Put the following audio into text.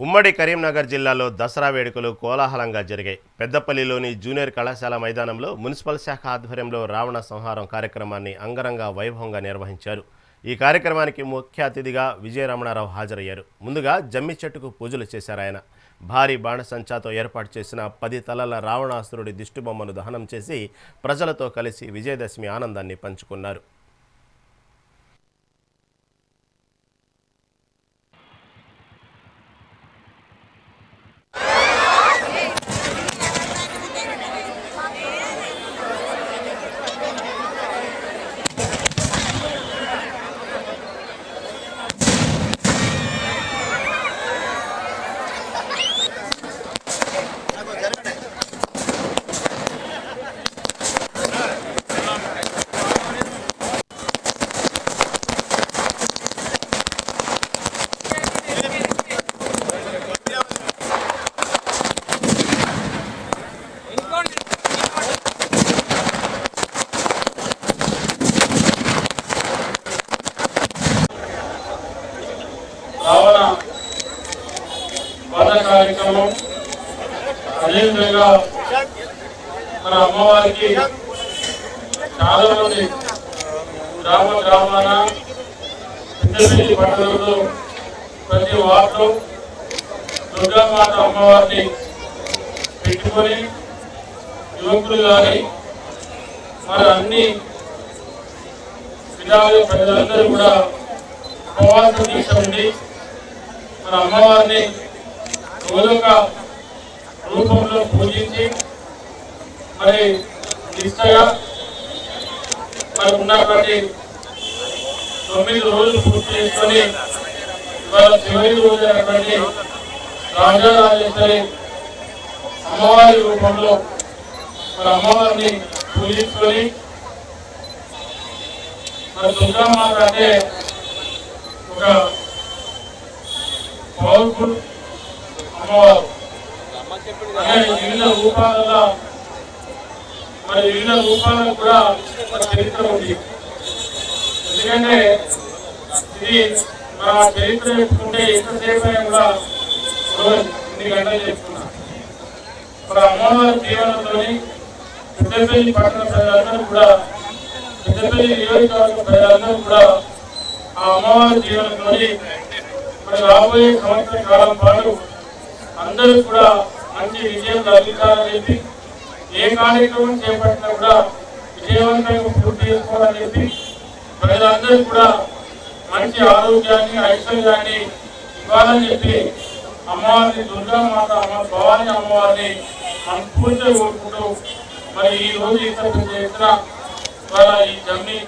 ఉమ్మడి కరీంనగర్ జిల్లాలో దసరా వేడుకలు కోలాహలంగా జరిగాయి. పెద్దపల్లిలోని జూనియర్ కళాశాల మైదానంలో మున్సిపల్ శాఖ ఆధ్వర్యంలో రావణ సంహారం కార్యక్రమాన్ని అంగరంగ వైభవంగా నిర్వహించారు. ఈ కార్యక్రమానికి ముఖ్య అతిథిగా విజయరమణారావు హాజరయ్యారు. ముందుగా జమ్మి చెట్టుకు పూజలు చేశారాయన. భారీ బాణసంచాతో ఏర్పాటు చేసిన 10 తలల రావణాసురుడి దిష్టిబొమ్మను దహనం చేసి ప్రజలతో కలిసి విజయదశమి ఆనందాన్ని పంచుకున్నారు. రావణ వధ కార్యక్రమం అదేవిధంగా మన అమ్మవారికి చాలా మంది గ్రామాన పెద్దపల్లి పట్టణంలో ప్రతి వార్డులో దుర్గామాత అమ్మవారిని పెట్టుకొని యువకులు కానీ మరి అన్ని విధాలు ప్రజలందరూ కూడా ఉపవాస దీక్ష ఉండి మన అమ్మవారిని రోజొక రూపంలో పూజించి మరి నిష్టగా మరి ఉన్నటువంటి 9 రోజులు పూర్తి చేసుకొని ఇవాళ చివరి రోజు అయినటువంటి రాజరాజేశ్వరి అమ్మవారి రూపంలో మరి అమ్మవారిని పూజించుకొని మరి దుర్గామాత అంటే ఒక పవర్ఫుల్ అమ్మవారు. వివిధ రూపాలలో మరి వివిధ రూపాలకు కూడా చరిత్ర ఉంది. ఎందుకంటే ఇది మన చరిత్ర చెప్పుకుంటే ఎంతసేపు అయినా కూడా ఇన్ని గంటలు చెప్పుకున్నాం. మరి అమ్మవారి జీవనంతో పెద్దపల్లి పట్టణ ప్రజలందరూ కూడా పెద్దపల్లి నియోజకవర్గ ప్రజలందరూ కూడా ఆ అమ్మవారి జీవనంతో మరి రాబోయే సంవత్సర కాలం పాటు అందరూ కూడా మంచి విజయం లభించాలని చెప్పి ఏ కార్యక్రమం చేపట్టినా కూడా విజయవంతంగా పూర్తి చేసుకోవాలని చెప్పి ప్రజలందరూ కూడా మంచి ఆరోగ్యాన్ని ఐశ్వర్యాన్ని ఇవ్వాలని చెప్పి అమ్మవారిని దుర్గామాత భవానీ అమ్మవారిని మనస్ఫూర్తిగా కోరుకుంటూ మరి ఈ రోజు ఇంత ఎత్తున ఈ జమ్మి